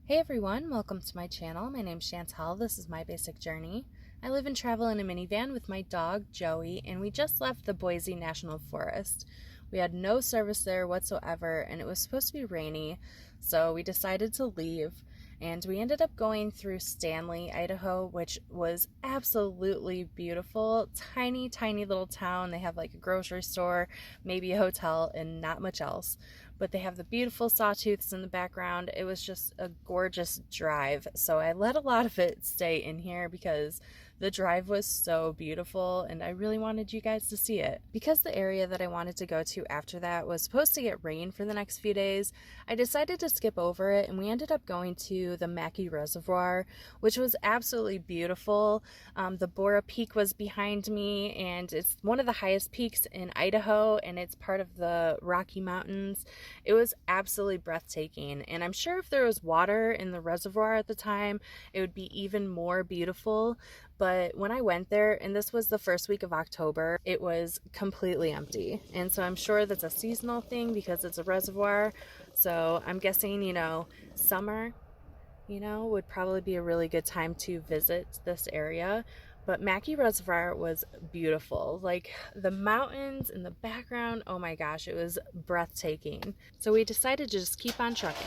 Hey everyone, welcome to my channel. My name's Chantel. This is my basic journey. I live and travel in a minivan with my dog, Joey, and we just left the Boise National Forest. We had no service there whatsoever, and it was supposed to be rainy, so we decided to leave. And we ended up going through Stanley, Idaho, which was absolutely beautiful. Tiny, tiny little town. They have like a grocery store, maybe a hotel, and not much else. But they have the beautiful sawtooths in the background. It was just a gorgeous drive. So I let a lot of it stay in here because the drive was so beautiful and I really wanted you guys to see it. Because the area that I wanted to go to after that was supposed to get rain for the next few days, I decided to skip over it and we ended up going to the Mackey Reservoir, which was absolutely beautiful. The Bora Peak was behind me, and it's one of the highest peaks in Idaho, and it's part of the Rocky Mountains. It was absolutely breathtaking, and I'm sure if there was water in the reservoir at the time, it would be even more beautiful. But when I went there, and this was the first week of October, it was completely empty. And so I'm sure that's a seasonal thing because it's a reservoir. So I'm guessing, summer, would probably be a really good time to visit this area. But Mackey Reservoir was beautiful. Like the mountains in the background, oh my gosh, it was breathtaking. So we decided to just keep on trucking.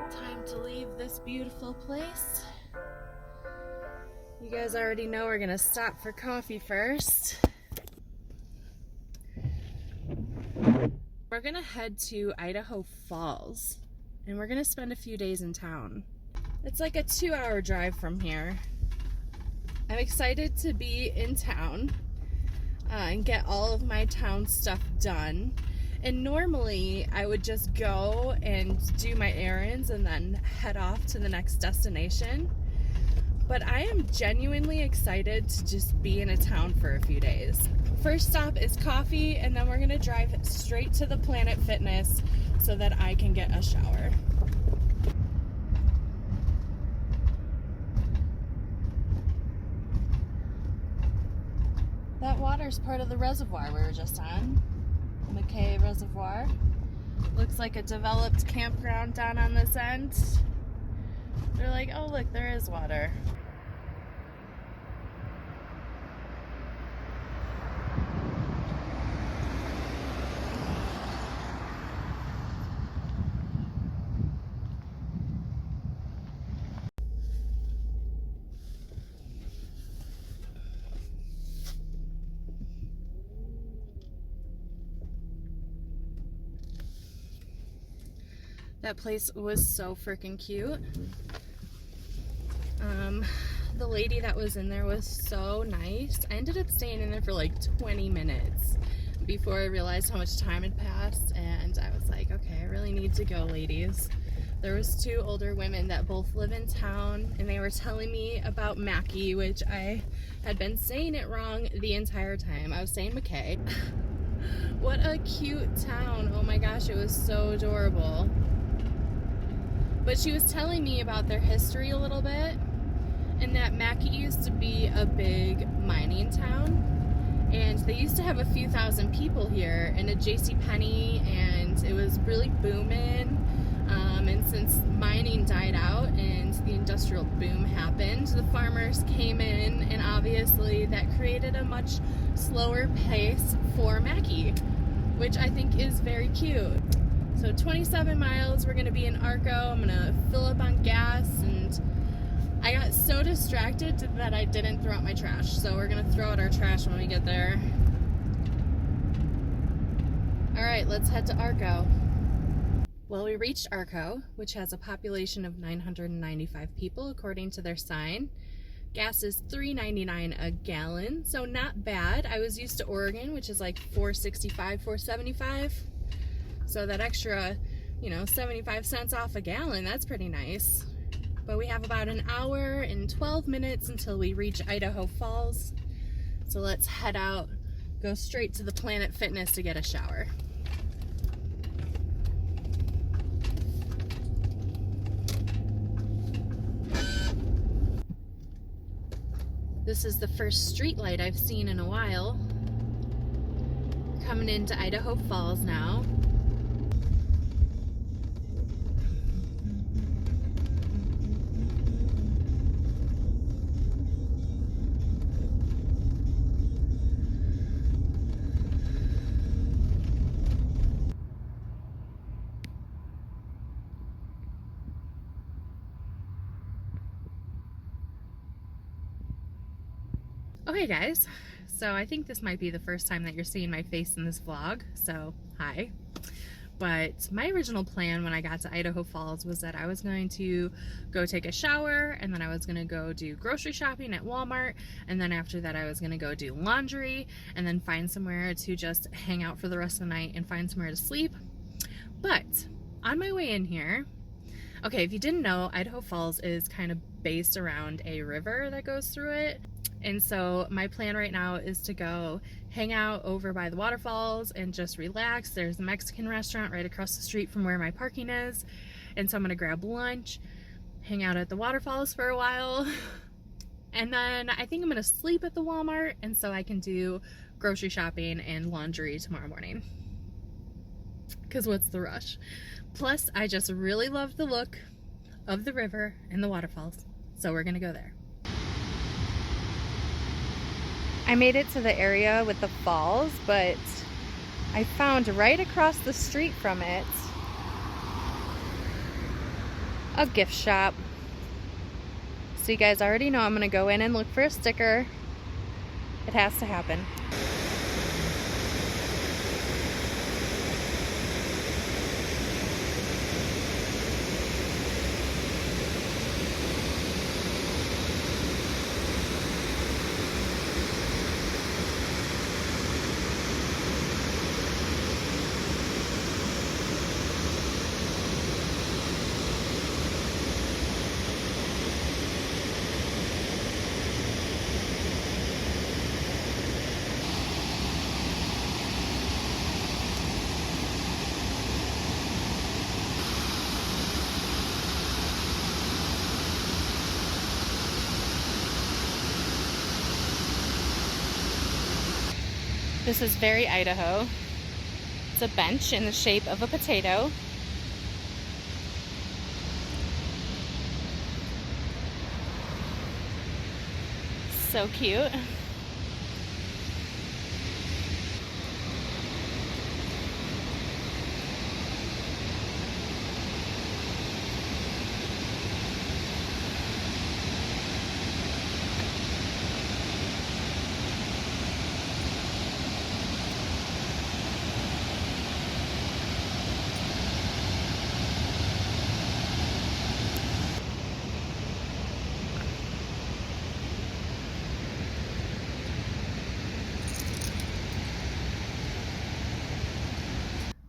Time to leave this beautiful place. You guys already know we're gonna stop for coffee first. We're gonna head to Idaho Falls and we're gonna spend a few days in town. It's like a 2-hour drive from here. I'm excited to be in town and get all of my town stuff done. And normally I would just go and do my errands and then head off to the next destination. But I am genuinely excited to just be in a town for a few days. First stop is coffee, and then we're gonna drive straight to the Planet Fitness so that I can get a shower. That water's part of the reservoir we were just on. McKay Reservoir. Looks like a developed campground down on this end. They're like, oh look, there is water. That place was so freaking cute. The lady that was in there was so nice. I ended up staying in there for like 20 minutes before I realized how much time had passed, and I was like, okay, I really need to go, ladies. There was 2 older women that both live in town, and they were telling me about Mackie, which I had been saying it wrong the entire time. I was saying McKay. What a cute town. Oh my gosh, it was so adorable. But she was telling me about their history a little bit, and that Mackie used to be a big mining town, and they used to have a few thousand people here in a JCPenney, and it was really booming. And since mining died out and the industrial boom happened, the farmers came in, and obviously that created a much slower pace for Mackie, which I think is very cute. So 27 miles, we're gonna be in Arco. I'm gonna fill up on gas, and I got so distracted that I didn't throw out my trash. So we're gonna throw out our trash when we get there. All right, let's head to Arco. Well, we reached Arco, which has a population of 995 people according to their sign. Gas is $3.99 a gallon, so not bad. I was used to Oregon, which is like $4.65, $4.75. So that extra, 75 cents off a gallon, that's pretty nice. But we have about an hour and 12 minutes until we reach Idaho Falls. So let's head out, go straight to the Planet Fitness to get a shower. This is the first street light I've seen in a while. Coming into Idaho Falls now. Okay guys, so I think this might be the first time that you're seeing my face in this vlog, so hi. But my original plan when I got to Idaho Falls was that I was going to go take a shower, and then I was going to go do grocery shopping at Walmart, and then after that I was going to go do laundry, and then find somewhere to just hang out for the rest of the night and find somewhere to sleep. But on my way in here, okay, if you didn't know, Idaho Falls is kind of based around a river that goes through it. And so my plan right now is to go hang out over by the waterfalls and just relax. There's a Mexican restaurant right across the street from where my parking is. And so I'm gonna grab lunch, hang out at the waterfalls for a while. And then I think I'm gonna sleep at the Walmart, and so I can do grocery shopping and laundry tomorrow morning. Cause what's the rush? Plus, I just really love the look of the river and the waterfalls. So we're gonna go there. I made it to the area with the falls, but I found right across the street from it a gift shop. So you guys already know I'm gonna go in and look for a sticker. It has to happen. This is very Idaho. It's a bench in the shape of a potato. So cute.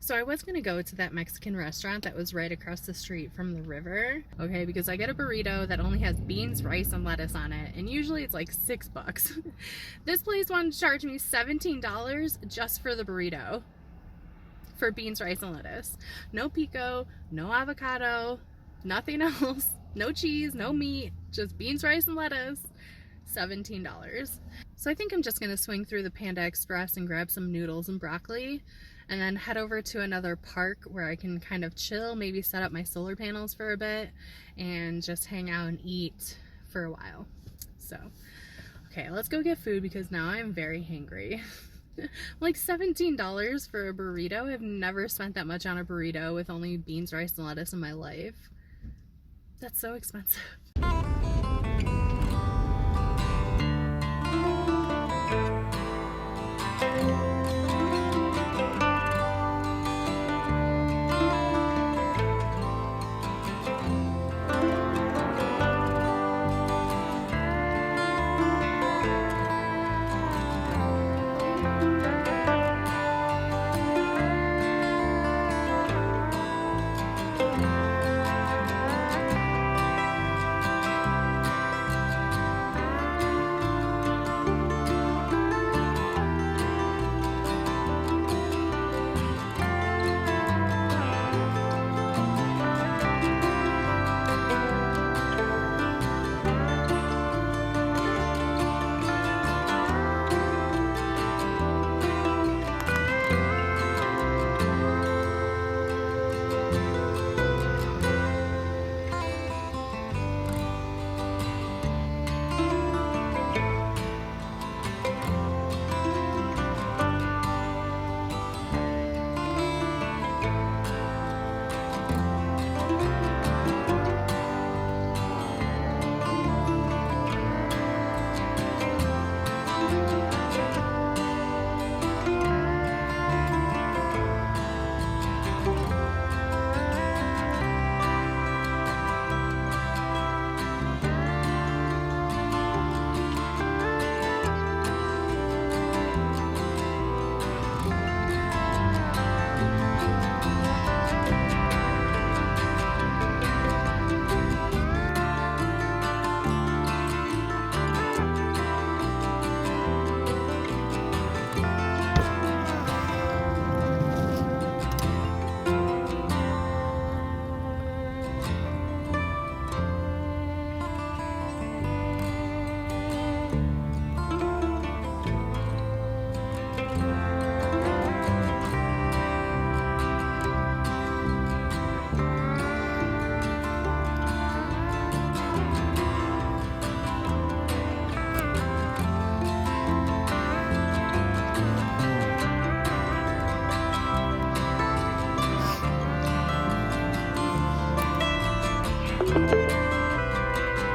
So I was gonna go to that Mexican restaurant that was right across the street from the river, okay, because I get a burrito that only has beans, rice, and lettuce on it, and usually it's like $6. This place wanted to charge me $17 just for the burrito, for beans, rice, and lettuce. No pico, no avocado, nothing else, no cheese, no meat, just beans, rice, and lettuce. $17. So I think I'm just gonna swing through the Panda Express and grab some noodles and broccoli, and then head over to another park where I can kind of chill, maybe set up my solar panels for a bit, and just hang out and eat for a while. So, okay, let's go get food because now I'm very hangry. Like $17 for a burrito. I've never spent that much on a burrito with only beans, rice, and lettuce in my life. That's so expensive.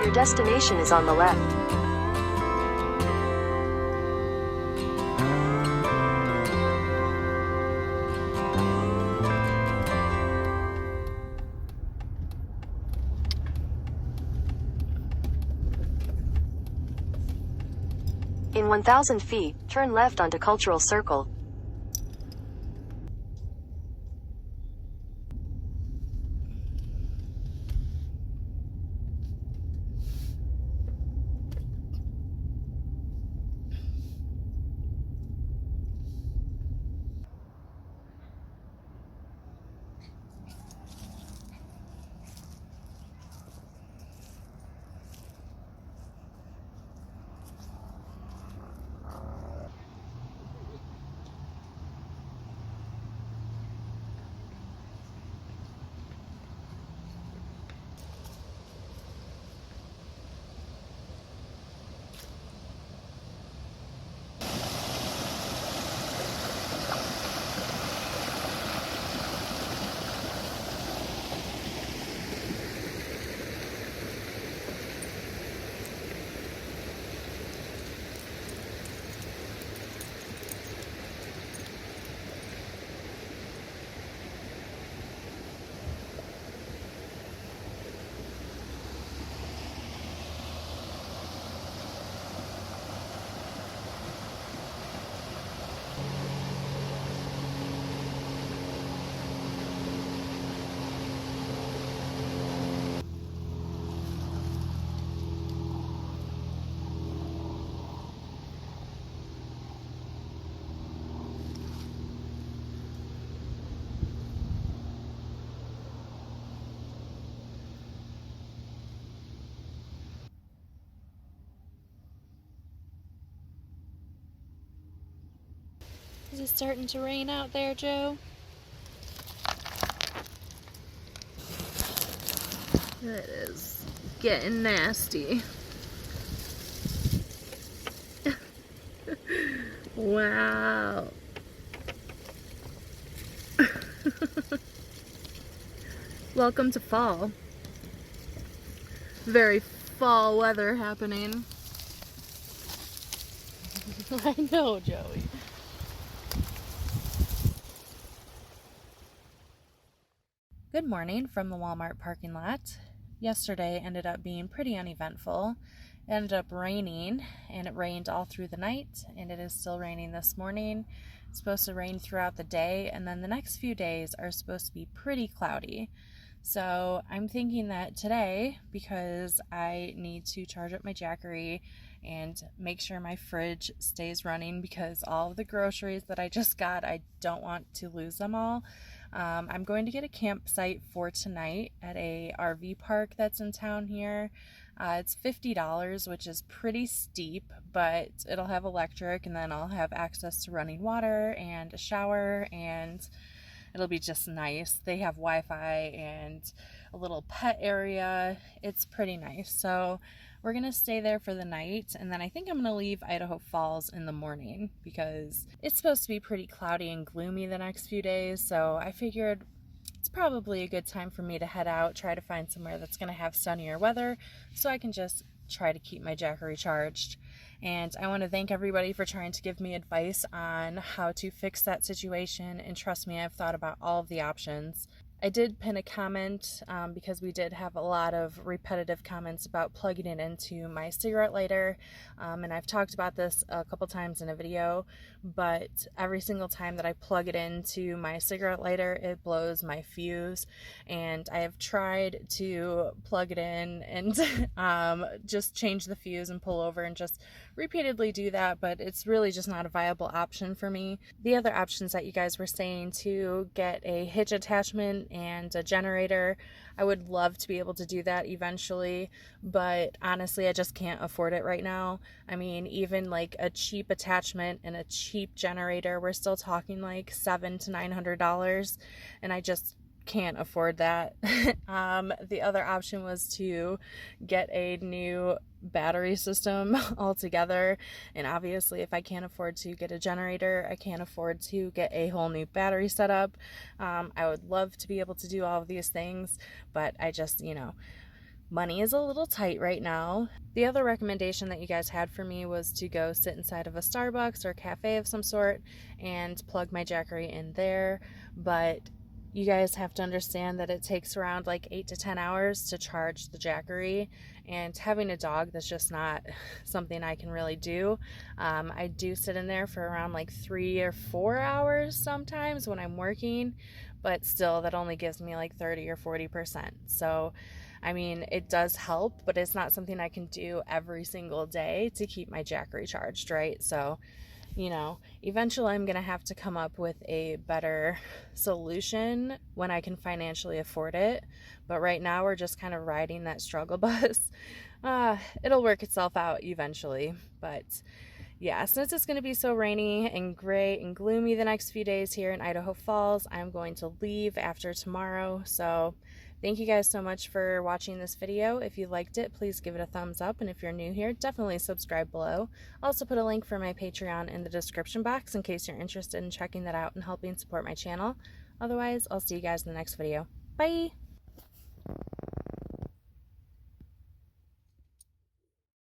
Your destination is on the left. In 1,000 feet, turn left onto Cultural Circle. Is it starting to rain out there, Joe? It is getting nasty. Wow. Welcome to fall. Very fall weather happening. I know, Joey. Good morning from the Walmart parking lot. Yesterday ended up being pretty uneventful. It ended up raining, and it rained all through the night, and it is still raining this morning. It's supposed to rain throughout the day, and then the next few days are supposed to be pretty cloudy. So I'm thinking that today, because I need to charge up my Jackery and make sure my fridge stays running because all of the groceries that I just got, I don't want to lose them all. I'm going to get a campsite for tonight at a RV park that's in town here. It's $50, which is pretty steep, but it'll have electric, and then I'll have access to running water and a shower, and it'll be just nice. They have Wi-Fi and a little pet area. It's pretty nice. So we're going to stay there for the night, and then I think I'm going to leave Idaho Falls in the morning because it's supposed to be pretty cloudy and gloomy the next few days. So I figured it's probably a good time for me to head out, try to find somewhere that's going to have sunnier weather so I can just try to keep my Jackery charged. And I want to thank everybody for trying to give me advice on how to fix that situation, and trust me, I've thought about all of the options. I did pin a comment because we did have a lot of repetitive comments about plugging it into my cigarette lighter, and I've talked about this a couple times in a video, but every single time that I plug it into my cigarette lighter, it blows my fuse, and I have tried to plug it in and just change the fuse and pull over and just repeatedly do that, but it's really just not a viable option for me. The other options that you guys were saying, to get a hitch attachment and a generator, I would love to be able to do that eventually, but honestly I just can't afford it right now. I mean, even like a cheap attachment and a cheap generator, we're still talking like $700 to $900, and I just can't afford that. The other option was to get a new battery system altogether, and obviously if I can't afford to get a generator, I can't afford to get a whole new battery setup. I would love to be able to do all of these things, but I just, money is a little tight right now. The other recommendation that you guys had for me was to go sit inside of a Starbucks or cafe of some sort and plug my Jackery in there, but you guys have to understand that it takes around like 8 to 10 hours to charge the Jackery, and having a dog, that's just not something I can really do. I do sit in there for around like 3 or 4 hours sometimes when I'm working, but still that only gives me like 30 or 40%. So I mean, it does help, but it's not something I can do every single day to keep my Jackery charged, right? So eventually I'm going to have to come up with a better solution when I can financially afford it. But right now we're just kind of riding that struggle bus. It'll work itself out eventually. But yeah, since it's going to be so rainy and gray and gloomy the next few days here in Idaho Falls, I'm going to leave after tomorrow. So thank you guys so much for watching this video. If you liked it, please give it a thumbs up, and if you're new here, definitely subscribe below. I'll also put a link for my Patreon in the description box in case you're interested in checking that out and helping support my channel. Otherwise, I'll see you guys in the next video. Bye!